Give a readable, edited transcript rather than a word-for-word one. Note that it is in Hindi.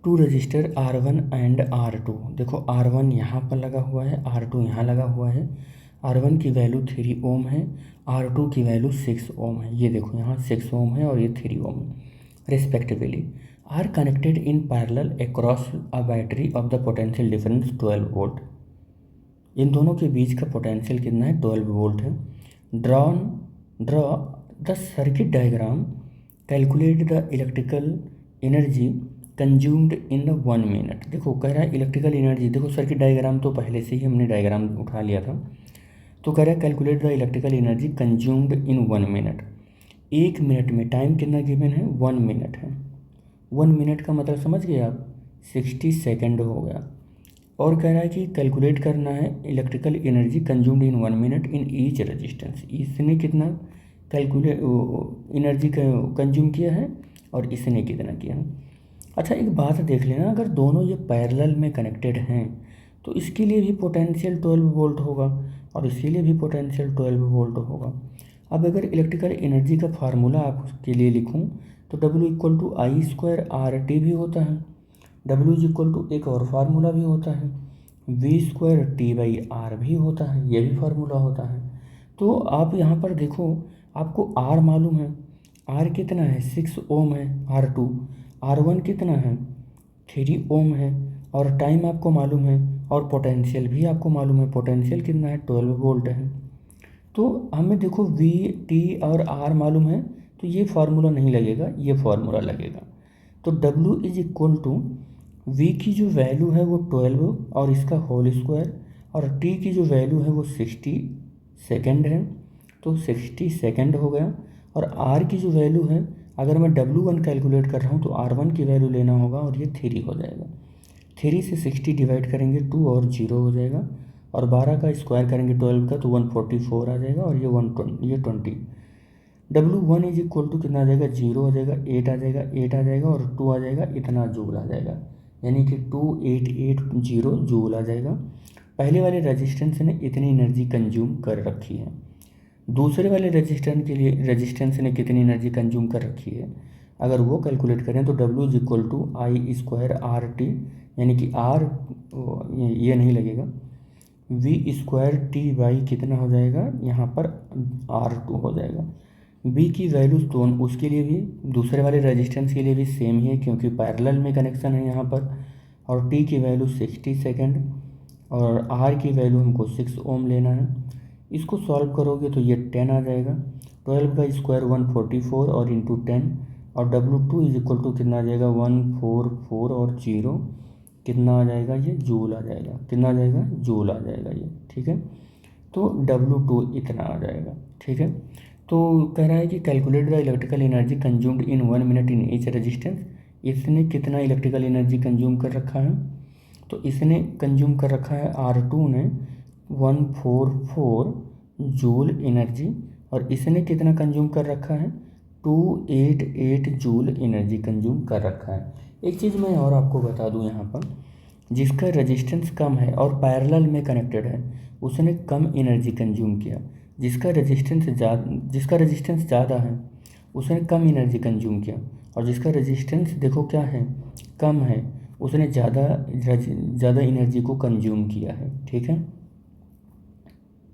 To register R1 and R2। देखो R1 यहाँ पर लगा हुआ है, R2 यहाँ लगा हुआ है। R1 की वैल्यू 3 ओम है, R2 की वैल्यू 6 ओम है। ये देखो यहाँ 6 ओम है और ये 3 ओम है respectively. Are connected in parallel across a battery of the potential difference 12 volt. इन दोनों के बीच का पोटेंशियल कितना है? 12 वोल्ट है। Draw the circuit diagram, calculate the electrical energy consumed in 1 minute. देखो कह रहा है इलेक्ट्रिकल एनर्जी, देखो सर्किट डायग्राम तो पहले से ही हमने डायग्राम उठा लिया था। तो कह रहा है calculate the electrical energy consumed in 1 minute. 1 minute में टाइम कितना गिवन है? 1 मिनट है। 1 मिनट का मतलब समझ गए आप? 60 सेकेंड हो गया। और कह रहा है कि कैलकुलेट करना है electrical energy consumed in 1 minute in each resistance. इसने कितना कैलकुलेट एनर्जी कंज्यूम किया है और इसने कितना किया है। अच्छा एक बात देख लेना, अगर दोनों ये पैरेलल में कनेक्टेड हैं तो इसके लिए भी पोटेंशियल 12 वोल्ट होगा और इसके लिए भी पोटेंशियल 12 वोल्ट होगा। अब अगर इलेक्ट्रिकल एनर्जी का फार्मूला आपके लिए लिखूं तो W=I²RT भी होता है। W एक और फार्मूला भी होता है, V²T/R भी होता है, ये भी फार्मूला होता है। तो आप यहाँ पर देखो, आपको R मालूम है, R कितना है? 6 ओम है। R2 R1 कितना है? 3 ओम है। और टाइम आपको मालूम है और पोटेंशियल भी आपको मालूम है। पोटेंशियल कितना है? 12 वोल्ट है। तो हमें देखो V, T और R मालूम है, तो ये फार्मूला नहीं लगेगा, ये फार्मूला लगेगा। तो W V की जो वैल्यू है वो 12 और इसका होल स्क्वायर, और T की जो वैल्यू है वो 60 सेकेंड है, तो 60 सेकेंड हो गया। और R की जो वैल्यू है, अगर मैं W1 कैलकुलेट कर रहा हूँ तो R1 की वैल्यू लेना होगा और ये 3 हो जाएगा। 3 से 60 डिवाइड करेंगे 2 और 0 हो जाएगा, और 12 का स्क्वायर करेंगे 12 का तो 144 आ जाएगा, और ये 20। W1 कितना आ जाएगा? 0 हो जाएगा, 8 आ जाएगा, 8 आ जाएगा और 2 आ जाएगा, इतना जूल आ जाएगा, यानी कि 2880 जूल आ जाएगा। पहले वाले रेजिस्टेंस ने इतनी एनर्जी कंज्यूम कर रखी है, दूसरे वाले रेजिस्टेंस ने कितनी एनर्जी कंज्यूम कर रखी है। अगर वो कैलकुलेट करें तो W=I²RT, यानी कि R ये नहीं लगेगा, V²T/ कितना हो जाएगा यहाँ पर? R2 हो जाएगा। B की वैल्यू तो उसके लिए भी, दूसरे वाले रेजिस्टेंस के लिए भी सेम ही है क्योंकि पैरेलल में कनेक्शन है यहाँ पर। और T की वैल्यू 60 सेकेंड, और R की वैल्यू हमको 6 ओम लेना है। इसको सॉल्व करोगे तो ये 10 आ जाएगा। 12 का स्क्वायर 144 और इंटू 10, और W2 कितना आ जाएगा? 144 और 0 कितना आ जाएगा? ये जूल आ जाएगा। कितना आ जाएगा? जूल आ जाएगा ये, ठीक है। तो W2 इतना आ जाएगा, ठीक है। तो कह रहा है कि calculate the electrical energy consumed in 1 minute in each resistance. इसने कितना इलेक्ट्रिकल एनर्जी कंज्यूम कर रखा है? तो इसने कंज्यूम कर रखा है R2 ने 144 जूल एनर्जी, और इसने कितना कंज्यूम कर रखा है? 288 जूल एनर्जी कंज्यूम कर रखा है। एक चीज़ मैं और आपको बता दूं यहाँ पर, जिसका रेजिस्टेंस कम है और पैरेलल में कनेक्टेड है उसने कम एनर्जी कंज्यूम किया। जिसका रेजिस्टेंस ज़्यादा है उसने कम एनर्जी कंज्यूम किया, और जिसका रेजिस्टेंस देखो क्या है? कम है, उसने ज़्यादा एनर्जी को कंज्यूम किया है, ठीक है।